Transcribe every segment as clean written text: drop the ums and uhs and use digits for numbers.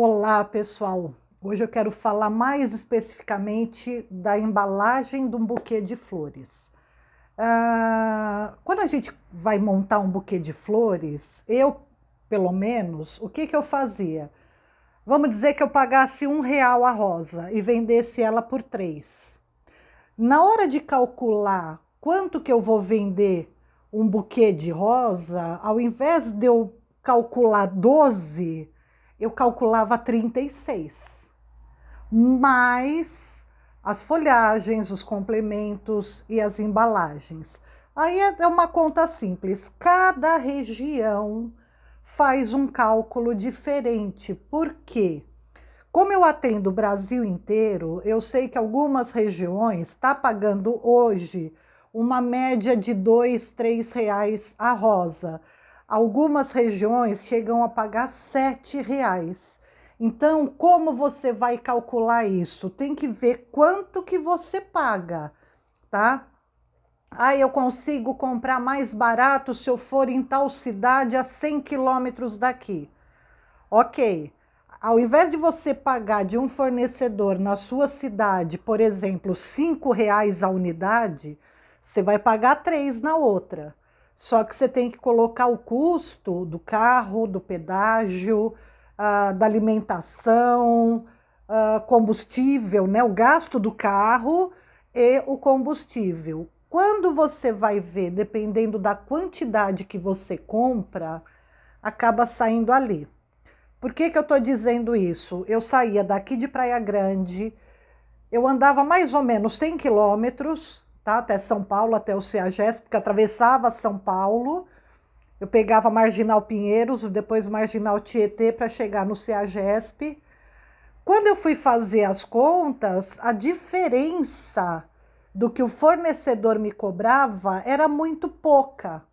Olá, pessoal! Hoje eu quero falar mais especificamente da embalagem de um buquê de flores. Quando a gente vai montar um buquê de flores, eu, pelo menos, o que eu fazia? Vamos dizer que eu pagasse R$ 1 a rosa e vendesse ela por 3. Na hora de calcular quanto que eu vou vender um buquê de rosa, ao invés de eu calcular 12, eu calculava 36. Mais as folhagens, os complementos e as embalagens. Aí é uma conta simples. Cada região faz um cálculo diferente. Por quê? Como eu atendo o Brasil inteiro, eu sei que algumas regiões estão pagando hoje uma média de R$ 2, R$ 3 a rosa. Algumas regiões chegam a pagar R$ 7. Então, como você vai calcular isso? Tem que ver quanto que você paga, tá? Eu consigo comprar mais barato se eu for em tal cidade a 100 quilômetros daqui. Ok. Ao invés de você pagar de um fornecedor na sua cidade, por exemplo, R$ 5 a unidade, você vai pagar 3 na outra. Só que você tem que colocar o custo do carro, do pedágio, da alimentação, combustível, né? O gasto do carro e o combustível. Quando você vai ver, dependendo da quantidade que você compra, acaba saindo ali. Por que eu estou dizendo isso? Eu saía daqui de Praia Grande, eu andava mais ou menos 100 quilômetros, tá, até São Paulo, até o CEAGESP, porque atravessava São Paulo, eu pegava Marginal Pinheiros, depois Marginal Tietê para chegar no CEAGESP. Quando eu fui fazer as contas, a diferença do que o fornecedor me cobrava era muito pouca.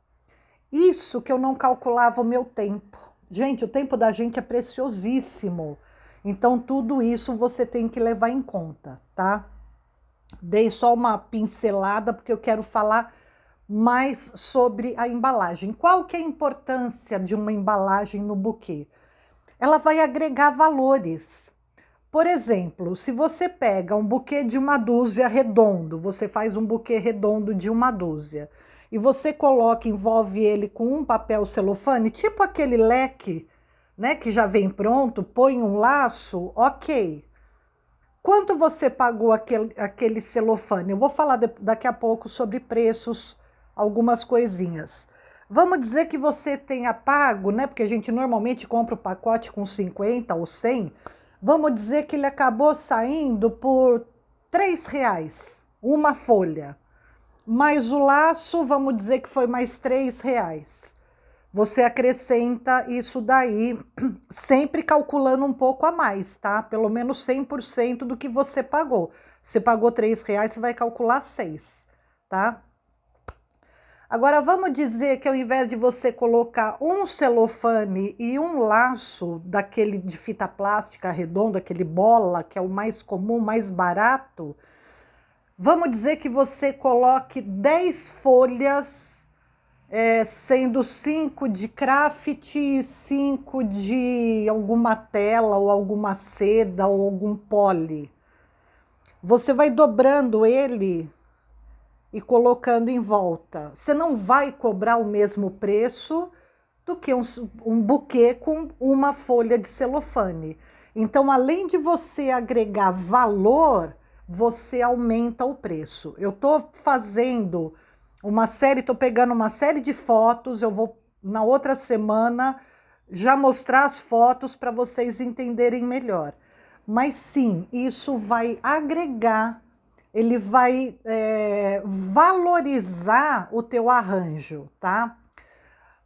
Isso que eu não calculava o meu tempo. Gente, o tempo da gente é preciosíssimo. Então, tudo isso você tem que levar em conta, tá? Dei só uma pincelada porque eu quero falar mais sobre a embalagem. Qual que é a importância de uma embalagem no buquê? Ela vai agregar valores. Por exemplo, se você pega um buquê de uma dúzia redondo, você faz um buquê redondo de uma dúzia, e você coloca, envolve ele com um papel celofane, tipo aquele leque, né, que já vem pronto, põe um laço, ok. Quanto você pagou aquele celofane? Eu vou falar daqui a pouco sobre preços, algumas coisinhas. Vamos dizer que você tenha pago, né, porque a gente normalmente compra o pacote com 50 ou 100, vamos dizer que ele acabou saindo por R$ 3, uma folha. Mais o laço, vamos dizer que foi mais R$ 3. Você acrescenta isso daí, sempre calculando um pouco a mais, tá? Pelo menos 100% do que você pagou. Você pagou R$ 3, você vai calcular 6, tá? Agora, vamos dizer que ao invés de você colocar um celofane e um laço daquele de fita plástica redonda, aquele bola, que é o mais comum, mais barato, vamos dizer que você coloque 10 folhas, sendo 5 de craft e 5 de alguma tela ou alguma seda ou algum poli. Você vai dobrando ele e colocando em volta. Você não vai cobrar o mesmo preço do que um buquê com uma folha de celofane. Então, além de você agregar valor, você aumenta o preço. Eu estou fazendo estou pegando uma série de fotos, eu vou na outra semana já mostrar as fotos para vocês entenderem melhor. Mas sim, isso vai agregar, ele vai valorizar o teu arranjo, tá?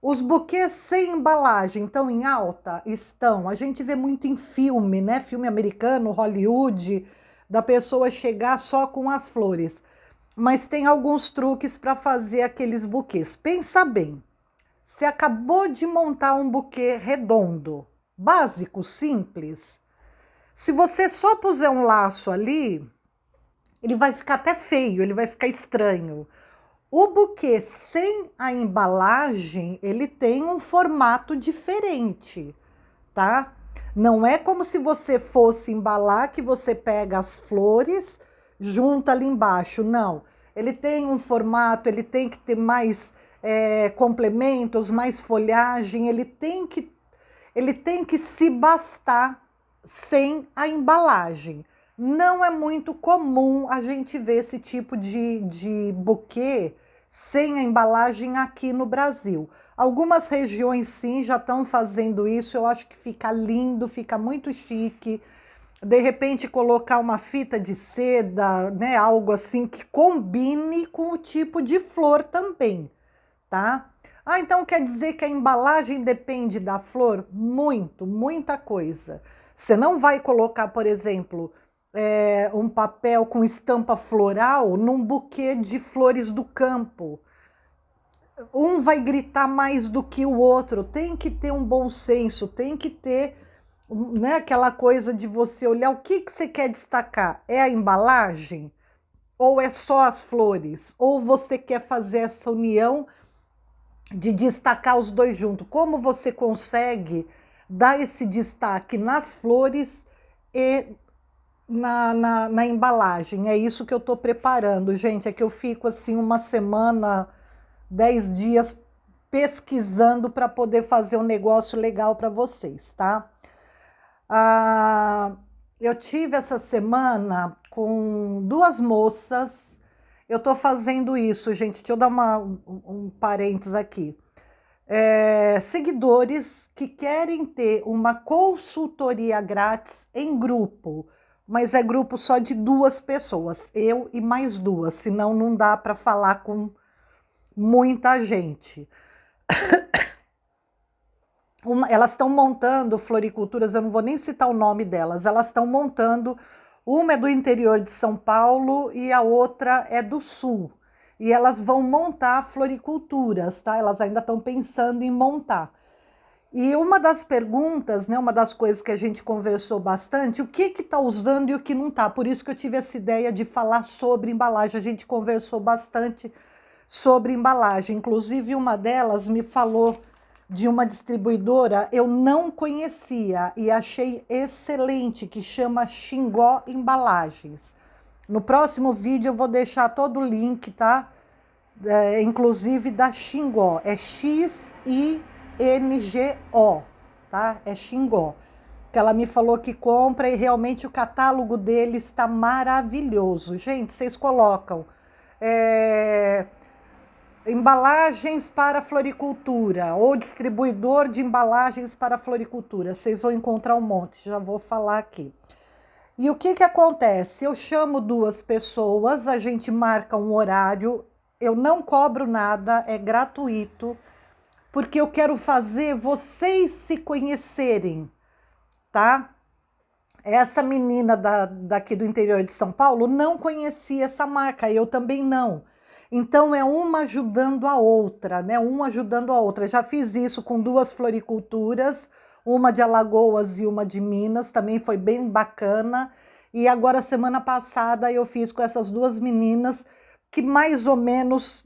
Os buquês sem embalagem estão em alta? Estão. A gente vê muito em filme, né? Filme americano, Hollywood, da pessoa chegar só com as flores. Mas tem alguns truques para fazer aqueles buquês. Pensa bem, você acabou de montar um buquê redondo, básico, simples. Se você só puser um laço ali, ele vai ficar até feio, ele vai ficar estranho. O buquê sem a embalagem, ele tem um formato diferente, tá? Não é como se você fosse embalar, que você pega as flores, junta ali embaixo. Não. Ele tem um formato, ele tem que ter mais complementos, mais folhagem, ele tem que se bastar sem a embalagem. Não é muito comum a gente ver esse tipo de buquê sem a embalagem aqui no Brasil. Algumas regiões sim já estão fazendo isso, eu acho que fica lindo, fica muito chique. De repente colocar uma fita de seda, né, algo assim que combine com o tipo de flor também, tá? Ah, então quer dizer que a embalagem depende da flor? Muito, muita coisa. Você não vai colocar, por exemplo, um papel com estampa floral num buquê de flores do campo. Um vai gritar mais do que o outro. Tem que ter um bom senso, tem que ter, né, aquela coisa de você olhar o que você quer destacar. É a embalagem? Ou é só as flores? Ou você quer fazer essa união de destacar os dois juntos? Como você consegue dar esse destaque nas flores e na embalagem? É isso que eu estou preparando, gente. É que eu fico assim uma semana, 10 dias pesquisando para poder fazer um negócio legal para vocês, tá? Eu tive essa semana com duas moças. Eu estou fazendo isso, gente. Deixa eu dar um parênteses aqui. Seguidores que querem ter uma consultoria grátis em grupo, mas é grupo só de 2 pessoas, eu e mais 2, senão não dá para falar com muita gente. Elas estão montando floriculturas, eu não vou nem citar o nome delas, elas estão montando, uma é do interior de São Paulo e a outra é do sul. E elas vão montar floriculturas, tá? Elas ainda estão pensando em montar. E uma das perguntas, né, uma das coisas que a gente conversou bastante, o que está usando e o que não está. Por isso que eu tive essa ideia de falar sobre embalagem. A gente conversou bastante sobre embalagem. Inclusive, uma delas me falou de uma distribuidora eu não conhecia e achei excelente, que chama Xingó Embalagens. No próximo vídeo eu vou deixar todo o link, tá? Inclusive da Xingó. É Xingo, tá? É Xingó. Que ela me falou que compra e realmente o catálogo dele está maravilhoso. Gente, vocês colocam embalagens para floricultura ou distribuidor de embalagens para floricultura. Vocês vão encontrar um monte, já vou falar aqui. E o que acontece? Eu chamo 2 pessoas, a gente marca um horário, eu não cobro nada, é gratuito, porque eu quero fazer vocês se conhecerem, tá? Essa menina daqui do interior de São Paulo não conhecia essa marca, eu também não. Então é uma ajudando a outra, né? Uma ajudando a outra. Já fiz isso com 2 floriculturas, uma de Alagoas e uma de Minas, também foi bem bacana. E agora, semana passada, eu fiz com essas 2 meninas que mais ou menos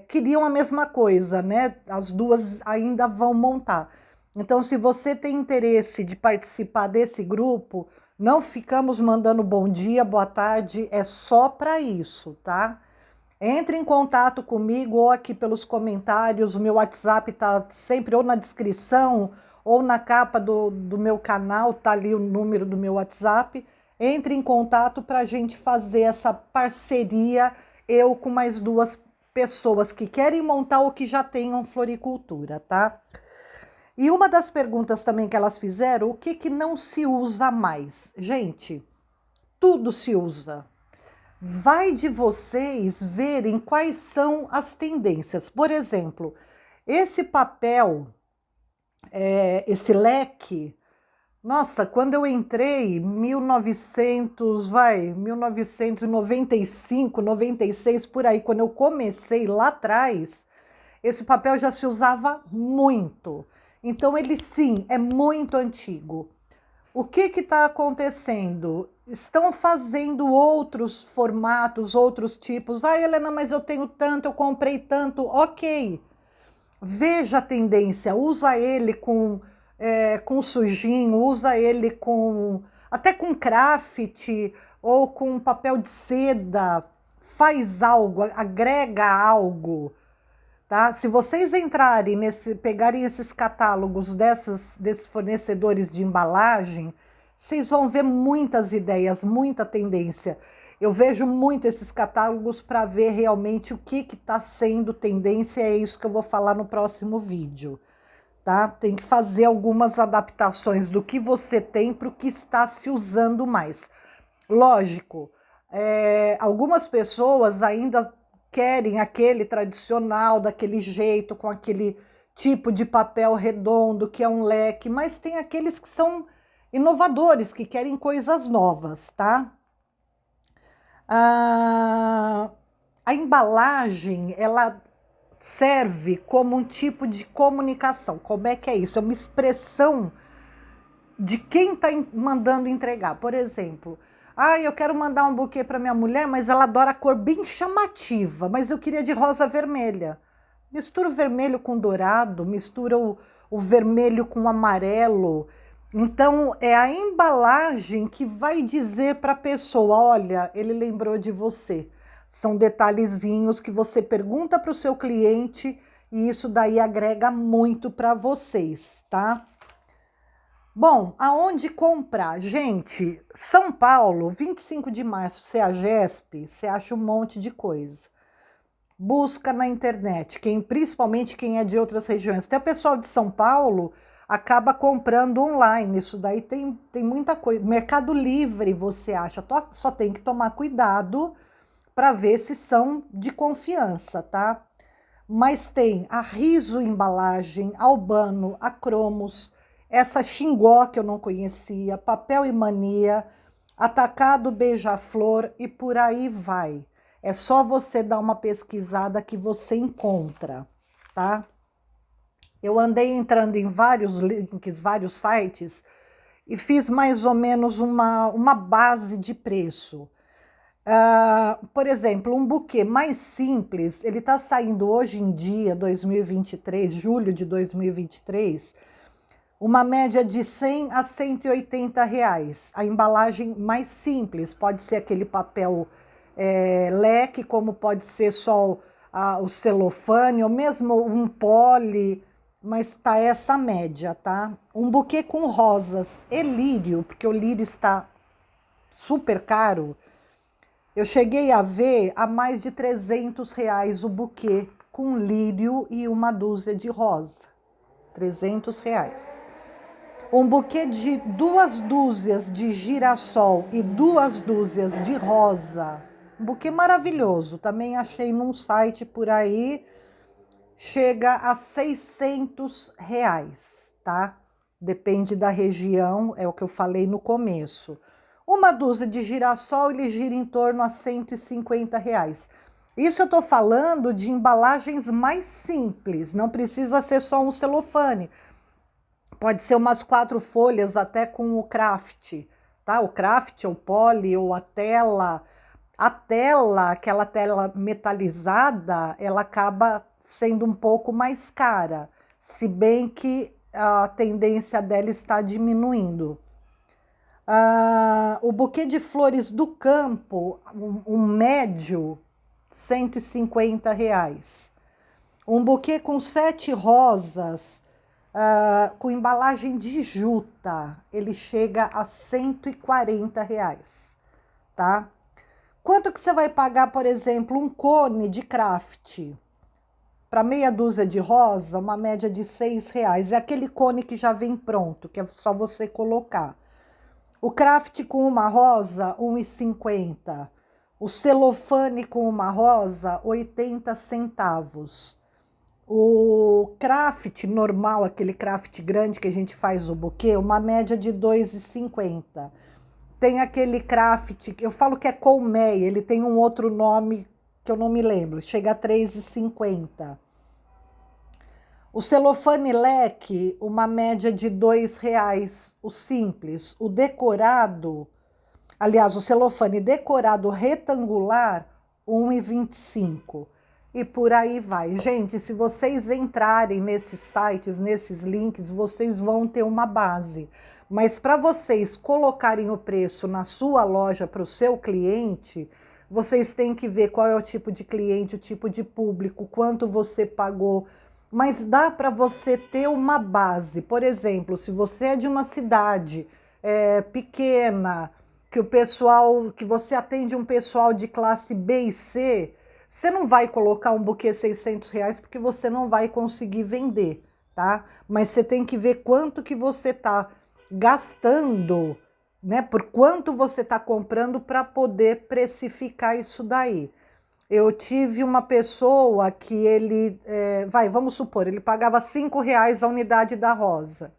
queriam a mesma coisa, né? As 2 ainda vão montar. Então, se você tem interesse de participar desse grupo, não ficamos mandando bom dia, boa tarde, é só para isso, tá? Entre em contato comigo ou aqui pelos comentários, o meu WhatsApp está sempre ou na descrição ou na capa do meu canal, tá ali o número do meu WhatsApp. Entre em contato para a gente fazer essa parceria, eu com mais 2 pessoas que querem montar ou que já tenham floricultura, tá? E uma das perguntas também que elas fizeram, o que não se usa mais? Gente, tudo se usa. Vai de vocês verem quais são as tendências. Por exemplo, esse papel, esse leque, nossa, quando eu entrei, 1995, 96, por aí, quando eu comecei lá atrás, esse papel já se usava muito. Então, ele sim, é muito antigo. O que está acontecendo? Estão fazendo outros formatos, outros tipos. Ah, Helena, mas eu tenho tanto, eu comprei tanto. Ok, veja a tendência, usa ele com com sujinho, usa ele com até com craft ou com papel de seda, faz algo, agrega algo, tá? Se vocês entrarem pegarem esses catálogos desses fornecedores de embalagem, vocês vão ver muitas ideias, muita tendência. Eu vejo muito esses catálogos para ver realmente o que está sendo tendência, é isso que eu vou falar no próximo vídeo. Tá? Tem que fazer algumas adaptações do que você tem para o que está se usando mais. Lógico, algumas pessoas ainda querem aquele tradicional, daquele jeito, com aquele tipo de papel redondo, que é um leque, mas tem aqueles que são inovadores, que querem coisas novas, tá? A embalagem, ela serve como um tipo de comunicação. Como é que é isso? É uma expressão de quem está mandando entregar. Por exemplo, eu quero mandar um buquê para minha mulher, mas ela adora a cor bem chamativa, mas eu queria de rosa vermelha. Mistura o vermelho com dourado, mistura o vermelho com amarelo. Então, é a embalagem que vai dizer para a pessoa, olha, ele lembrou de você. São detalhezinhos que você pergunta para o seu cliente e isso daí agrega muito para vocês, tá? Bom, aonde comprar? Gente, São Paulo, 25 de março, CEAGESP, você acha um monte de coisa. Busca na internet, principalmente quem é de outras regiões. Até o pessoal de São Paulo acaba comprando online, isso daí tem muita coisa. Mercado Livre você acha, só tem que tomar cuidado para ver se são de confiança, tá? Mas tem a Riso Embalagem, Albano, a Cromos, essa Xingó que eu não conhecia, Papel e Mania, Atacado Beija-Flor e por aí vai. É só você dar uma pesquisada que você encontra, tá? Eu andei entrando em vários links, vários sites e fiz mais ou menos uma base de preço. Por exemplo, um buquê mais simples, ele está saindo hoje em dia, 2023, julho de 2023, uma média de 100 a 180 reais. A embalagem mais simples, pode ser aquele papel leque, como pode ser só o celofane, ou mesmo um poli, mas tá essa média, tá? Um buquê com rosas e lírio, porque o lírio está super caro. Eu cheguei a ver a mais de 300 reais o buquê com lírio e uma dúzia de rosa. 300 reais. Um buquê de 2 dúzias de girassol e 2 dúzias de rosa. Um buquê maravilhoso. Também achei num site por aí. Chega a 600 reais, tá? Depende da região, é o que eu falei no começo. Uma dúzia de girassol, ele gira em torno a 150 reais. Isso eu estou falando de embalagens mais simples, não precisa ser só um celofane. Pode ser umas 4 folhas até com o craft, tá? O craft, o poly, ou a tela. A tela, aquela tela metalizada, ela acaba sendo um pouco mais cara, se bem que a tendência dela está diminuindo. O buquê de flores do campo, um médio, 150 reais. Um buquê com 7 rosas, com embalagem de juta, ele chega a 140 reais, tá? Quanto que você vai pagar, por exemplo, um cone de craft? Para meia dúzia de rosa, uma média de 6 reais. É aquele cone que já vem pronto, que é só você colocar. O craft com uma rosa, 1,50. O celofane com uma rosa, 80 centavos. O craft normal, aquele craft grande que a gente faz o buquê, uma média de 2,50. Tem aquele craft, eu falo que é colmeia, ele tem um outro nome que eu não me lembro, chega a 3,50. O celofane leque, uma média de 2 reais, o simples. O decorado, aliás, o celofane decorado retangular, 1,25. e por aí vai. Gente, se vocês entrarem nesses sites, nesses links, vocês vão ter uma base. Mas para vocês colocarem o preço na sua loja para o seu cliente, vocês têm que ver qual é o tipo de cliente, o tipo de público, quanto você pagou. Mas dá para você ter uma base. Por exemplo, se você é de uma cidade pequena, que você atende um pessoal de classe B e C, você não vai colocar um buquê R$ 600 porque você não vai conseguir vender, tá? Mas você tem que ver quanto que você está gastando, né? Por quanto você está comprando para poder precificar isso daí. Eu tive uma pessoa que ele, vamos supor, ele pagava R$ 5 a unidade da rosa.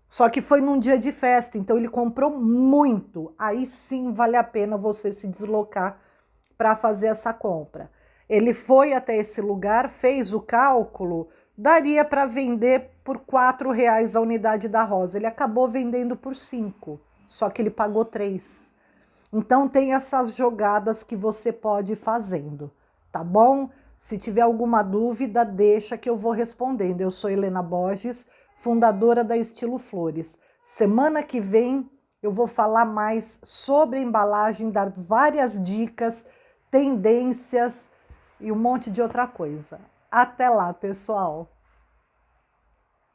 Só que foi num dia de festa, então ele comprou muito. Aí sim vale a pena você se deslocar para fazer essa compra. Ele foi até esse lugar, fez o cálculo, daria para vender por R$ 4 a unidade da rosa. Ele acabou vendendo por 5, só que ele pagou 3. Então tem essas jogadas que você pode ir fazendo, tá bom? Se tiver alguma dúvida, deixa que eu vou respondendo. Eu sou Helena Borges, fundadora da Estilo Flores. Semana que vem eu vou falar mais sobre embalagem, dar várias dicas, tendências e um monte de outra coisa. Até lá, pessoal!